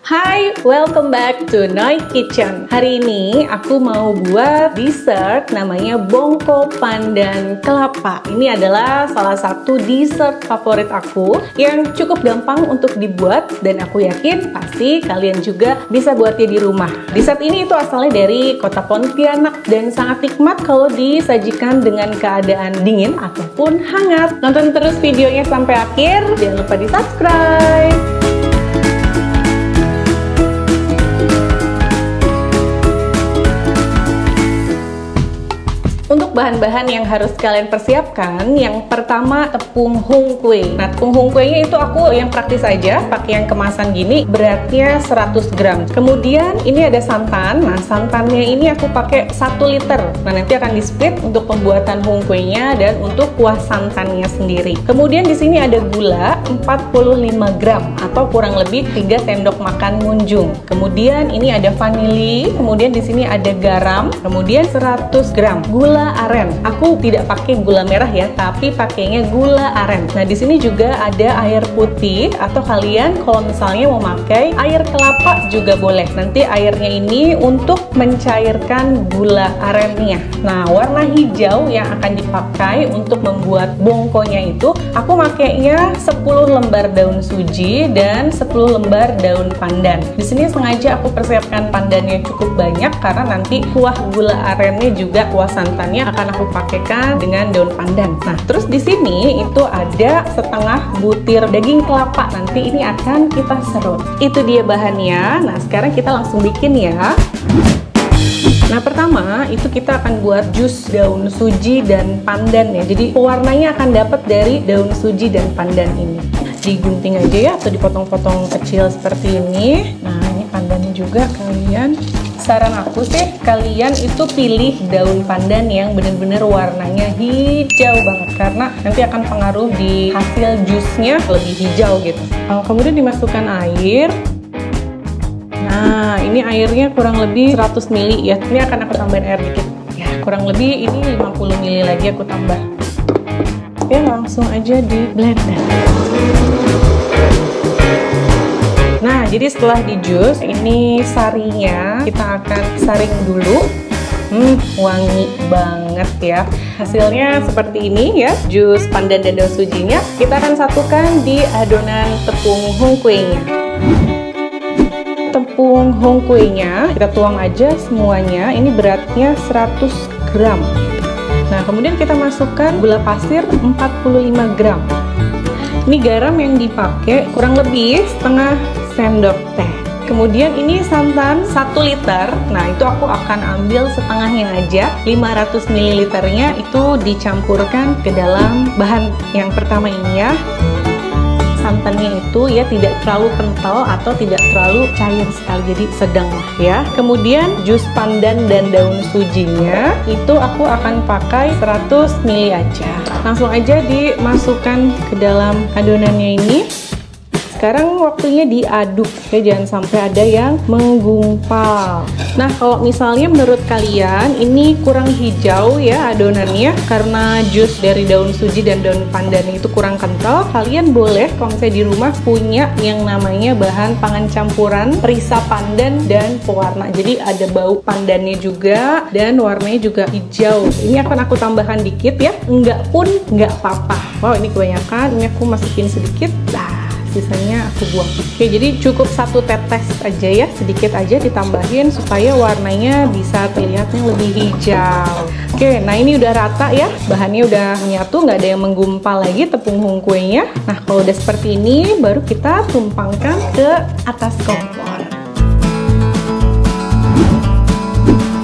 Hai, welcome back to Noi Kitchen. Hari ini aku mau buat dessert namanya bongko pandan kelapa. Ini adalah salah satu dessert favorit aku yang cukup gampang untuk dibuat dan aku yakin pasti kalian juga bisa buatnya di rumah. Dessert ini itu asalnya dari kota Pontianak dan sangat nikmat kalau disajikan dengan keadaan dingin ataupun hangat. Nonton terus videonya sampai akhir, jangan lupa di subscribe. Untuk bahan-bahan yang harus kalian persiapkan, yang pertama tepung hung kue. Nah, tepung hung kuenya itu aku yang praktis aja, pakai yang kemasan gini, beratnya 100 gram. Kemudian ini ada santan. Nah, santannya ini aku pakai 1 liter. Nah, nanti akan di-split untuk pembuatan hung kuenya dan untuk kuah santannya sendiri. Kemudian di sini ada gula 45 gram atau kurang lebih 3 sendok makan munjung. Kemudian ini ada vanili, kemudian di sini ada garam, kemudian 100 gram gula aren. Aku tidak pakai gula merah ya, tapi pakainya gula aren. Nah, di sini juga ada air putih atau kalian kalau misalnya mau pakai air kelapa juga boleh. Nanti airnya ini untuk mencairkan gula arennya. Nah, warna hijau yang akan dipakai untuk membuat bongkonya itu aku pakainya 10 lembar daun suji dan 10 lembar daun pandan. Di sini sengaja aku persiapkan pandannya cukup banyak karena nanti kuah gula arennya juga kuah santan akan aku pakaikan dengan daun pandan. Nah, terus di sini itu ada setengah butir daging kelapa. Nanti ini akan kita serut. Itu dia bahannya. Nah, sekarang kita langsung bikin ya. Nah, pertama itu kita akan buat jus daun suji dan pandan ya. Jadi pewarnanya akan dapat dari daun suji dan pandan ini. Digunting aja ya atau dipotong-potong kecil seperti ini. Nah, ini pandannya juga kalian. Saran aku sih, kalian itu pilih daun pandan yang bener-bener warnanya hijau banget karena nanti akan pengaruh di hasil jusnya lebih hijau gitu. Kemudian dimasukkan air. Nah, ini airnya kurang lebih 100 ml ya. Ini akan aku tambahin air dikit. Ya, kurang lebih ini 50 ml lagi aku tambah. Oke, langsung aja di blender. Nah, jadi setelah di jus, ini sarinya kita akan saring dulu. Wangi banget ya. Hasilnya seperti ini ya, jus pandan dan daun sujinya. Kita akan satukan di adonan tepung hung kuenya. Tepung hung kuenya kita tuang aja semuanya. Ini beratnya 100 gram. Nah, kemudian kita masukkan gula pasir 45 gram. Ini garam yang dipakai kurang lebih setengah sendok teh. Kemudian ini santan 1 liter. Nah, itu aku akan ambil setengahnya aja. 500 ml-nya itu dicampurkan ke dalam bahan yang pertama ini ya. Santannya itu ya tidak terlalu kental atau tidak terlalu cair sekali, jadi sedang lah ya. Kemudian jus pandan dan daun sujinya itu aku akan pakai 100 ml aja. Langsung aja dimasukkan ke dalam adonannya ini. Sekarang waktunya diaduk ya, jangan sampai ada yang menggumpal. Nah, kalau misalnya menurut kalian ini kurang hijau ya adonannya karena jus dari daun suji dan daun pandan itu kurang kental, kalian boleh kalau misalnya di rumah punya yang namanya bahan pangan campuran perisa pandan dan pewarna. Jadi ada bau pandannya juga dan warnanya juga hijau. Ini akan aku tambahkan dikit ya, enggak pun enggak apa-apa. Wow, ini kebanyakan, ini aku masukin sedikit. Sisanya aku buang. Oke, jadi cukup 1 tetes aja ya, sedikit aja ditambahin supaya warnanya bisa terlihatnya lebih hijau. Oke, nah ini udah rata ya, bahannya udah menyatu, nggak ada yang menggumpal lagi tepung hung kuenya. Nah, kalau udah seperti ini, baru kita tumpangkan ke atas kompor.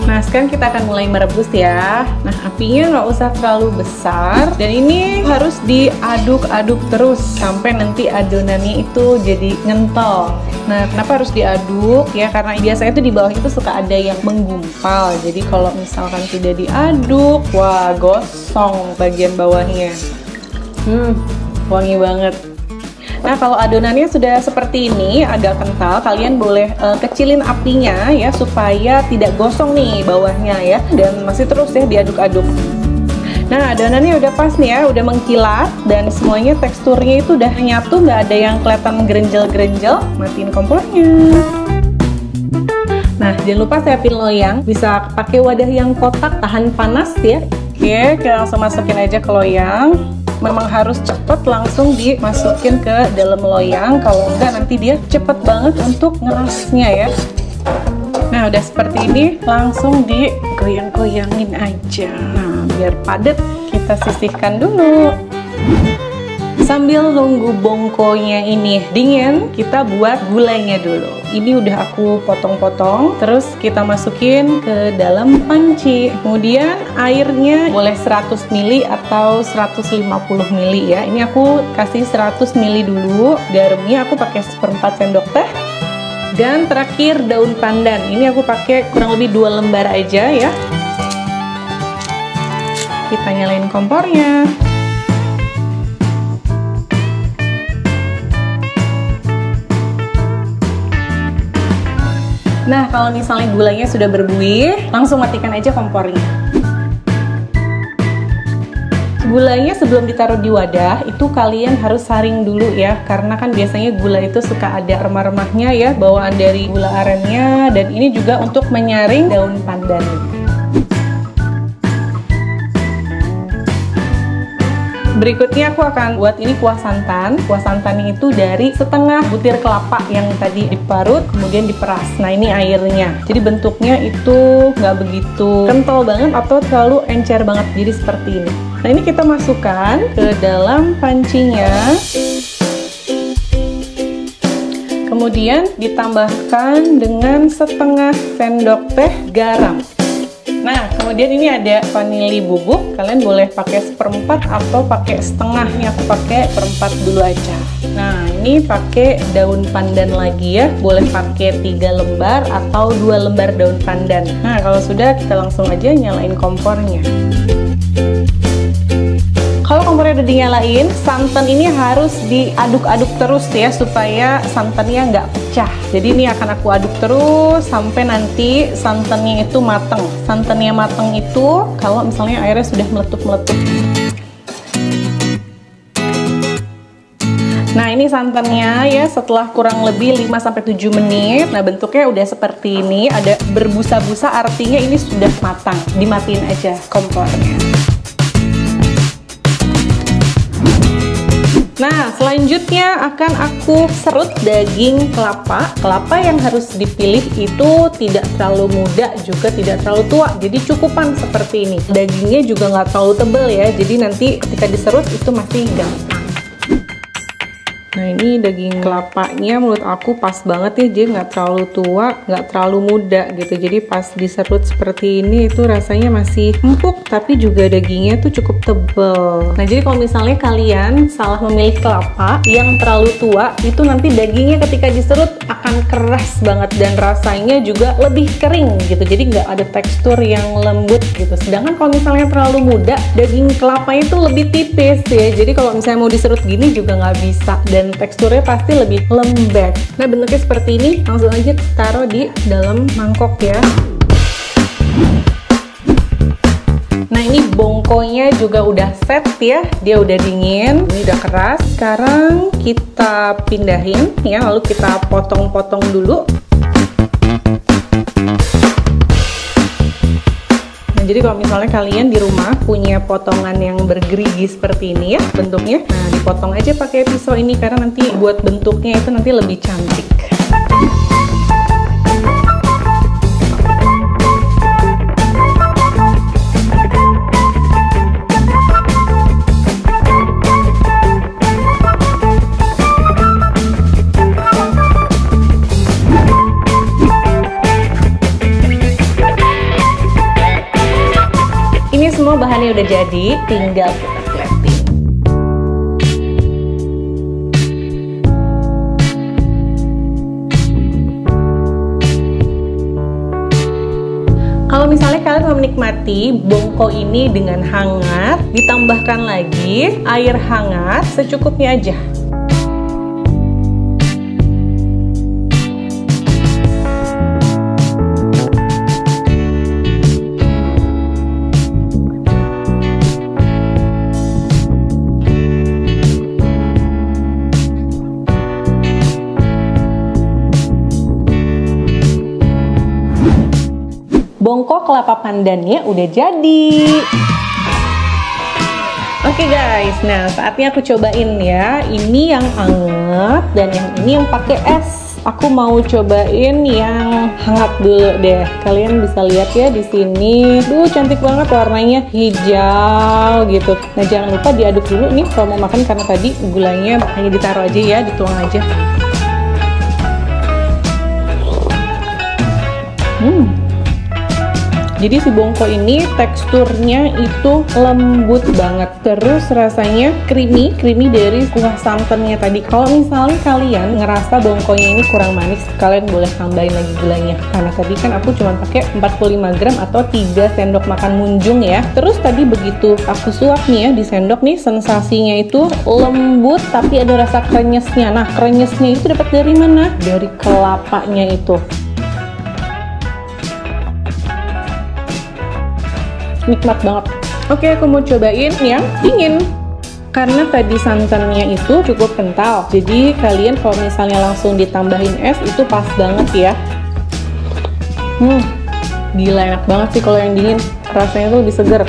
Nah, sekarang kita akan mulai merebus ya. Nah, apinya nggak usah terlalu besar dan ini harus diaduk-aduk terus sampai nanti adonannya itu jadi ngental. Nah, kenapa harus diaduk ya? Karena biasanya itu di bawah itu suka ada yang menggumpal. Jadi kalau misalkan tidak diaduk, wah gosong bagian bawahnya. Wangi banget. Nah, kalau adonannya sudah seperti ini, agak kental, kalian boleh kecilin apinya ya, supaya tidak gosong nih bawahnya ya. Dan masih terus ya diaduk-aduk. Nah, adonannya udah pas nih ya, udah mengkilat dan semuanya teksturnya itu udah nyatu, nggak ada yang kelihatan gerenjel-gerenjel. Matiin kompornya. Jangan lupa siapin loyang, bisa pakai wadah yang kotak tahan panas ya. Oke, kita langsung masukin aja ke loyang. Memang harus cepet langsung dimasukin ke dalam loyang, kalau enggak nanti dia cepet banget untuk ngerasnya ya. Nah, udah seperti ini, langsung digoyang-goyangin aja. Nah, biar padat, kita sisihkan dulu. Sambil nunggu bongkonya ini dingin, kita buat gulainya dulu. Ini udah aku potong-potong, terus kita masukin ke dalam panci. Kemudian airnya boleh 100 ml atau 150 ml ya. Ini aku kasih 100 ml dulu. Garamnya aku pakai 1/4 sendok teh. Dan terakhir daun pandan. Ini aku pakai kurang lebih 2 lembar aja ya. Kita nyalain kompornya. Nah, kalau misalnya gulanya sudah berbuih, langsung matikan aja kompornya. Gulanya sebelum ditaruh di wadah, itu kalian harus saring dulu ya, karena kan biasanya gula itu suka ada remah-remahnya ya, bawaan dari gula arennya, dan ini juga untuk menyaring daun pandan. Berikutnya aku akan buat ini kuah santan. Kuah santannya itu dari setengah butir kelapa yang tadi diparut, kemudian diperas. Nah, ini airnya. Jadi bentuknya itu nggak begitu kental banget atau terlalu encer banget. Jadi seperti ini. Nah, ini kita masukkan ke dalam pancinya. Kemudian ditambahkan dengan setengah sendok teh garam. Nah, kemudian ini ada vanili bubuk. Kalian boleh pakai 1/4 atau pakai setengah. Ini aku pakai 1/4 dulu aja. Nah, ini pakai daun pandan lagi ya. Boleh pakai 3 lembar atau 2 lembar daun pandan. Nah, kalau sudah, kita langsung aja nyalain kompornya. Kalau kompornya udah dinyalain, santan ini harus diaduk-aduk terus ya, supaya santannya nggak pecah. Jadi ini akan aku aduk terus sampai nanti santannya itu mateng. Santannya mateng itu kalau misalnya airnya sudah meletup-meletup. Nah, ini santannya ya, setelah kurang lebih 5-7 menit. Nah, bentuknya udah seperti ini, ada berbusa-busa, artinya ini sudah matang. Dimatiin aja kompornya. Nah, selanjutnya akan aku serut daging kelapa. Kelapa yang harus dipilih itu tidak terlalu muda, juga tidak terlalu tua. Jadi cukupan seperti ini. Dagingnya juga nggak terlalu tebal ya, jadi nanti ketika diserut itu masih gampang. Nah, ini daging kelapanya menurut aku pas banget ya, dia nggak terlalu tua, nggak terlalu muda gitu. Jadi pas diserut seperti ini itu rasanya masih empuk, tapi juga dagingnya tuh cukup tebal. Nah, jadi kalau misalnya kalian salah memilih kelapa yang terlalu tua, itu nanti dagingnya ketika diserut akan keras banget dan rasanya juga lebih kering gitu. Jadi nggak ada tekstur yang lembut gitu. Sedangkan kalau misalnya terlalu muda, daging kelapanya itu lebih tipis ya. Jadi kalau misalnya mau diserut gini juga nggak bisa, dan teksturnya pasti lebih lembek. Nah, bentuknya seperti ini, langsung aja taruh di dalam mangkok ya. Nah, ini bongkonya juga udah set ya, dia udah dingin, ini udah keras. Sekarang kita pindahin ya, lalu kita potong-potong dulu. Nah, jadi kalau misalnya kalian di rumah punya potongan yang bergerigi seperti ini ya bentuknya, nah dipotong aja pakai pisau ini, karena nanti buat bentuknya itu nanti lebih cantik. Semua bahannya udah jadi, tinggal kita plating. Kalau misalnya kalian mau menikmati bongko ini dengan hangat, ditambahkan lagi air hangat secukupnya aja. bongko kelapa pandannya udah jadi. Oke guys, nah saatnya aku cobain ya. Ini yang anget dan yang ini yang pakai es. Aku mau cobain yang hangat dulu deh. Kalian bisa lihat ya di sini. Duh, cantik banget warnanya, hijau gitu. Nah, jangan lupa diaduk dulu nih kalau mau makan, karena tadi gulanya hanya ditaruh aja ya, dituang aja. Jadi si bongko ini teksturnya itu lembut banget, terus rasanya creamy dari kuah santannya tadi. Kalau misalnya kalian ngerasa bongkonya ini kurang manis, kalian boleh tambahin lagi gulanya. Karena tadi kan aku cuma pakai 45 gram atau 3 sendok makan munjung ya. Terus tadi begitu aku suap nih ya di sendok nih, sensasinya itu lembut tapi ada rasa krenyesnya. Nah, krenyesnya itu dapat dari mana? Dari kelapanya itu. Nikmat banget. Oke, aku mau cobain yang dingin. Karena tadi santannya itu cukup kental, jadi kalian kalau misalnya langsung ditambahin es itu pas banget ya. Gila, enak banget sih kalau yang dingin. Rasanya tuh lebih seger.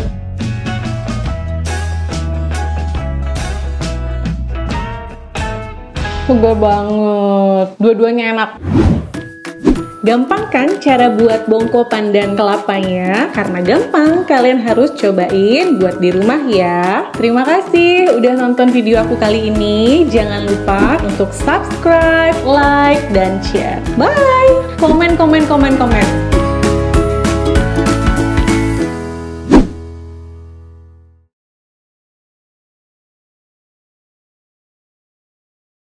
Seger banget. Dua-duanya enak. Gampang kan cara buat bongko pandan kelapanya? Karena gampang, kalian harus cobain buat di rumah ya. Terima kasih udah nonton video aku kali ini. Jangan lupa untuk subscribe, like, dan share. Bye! Komen.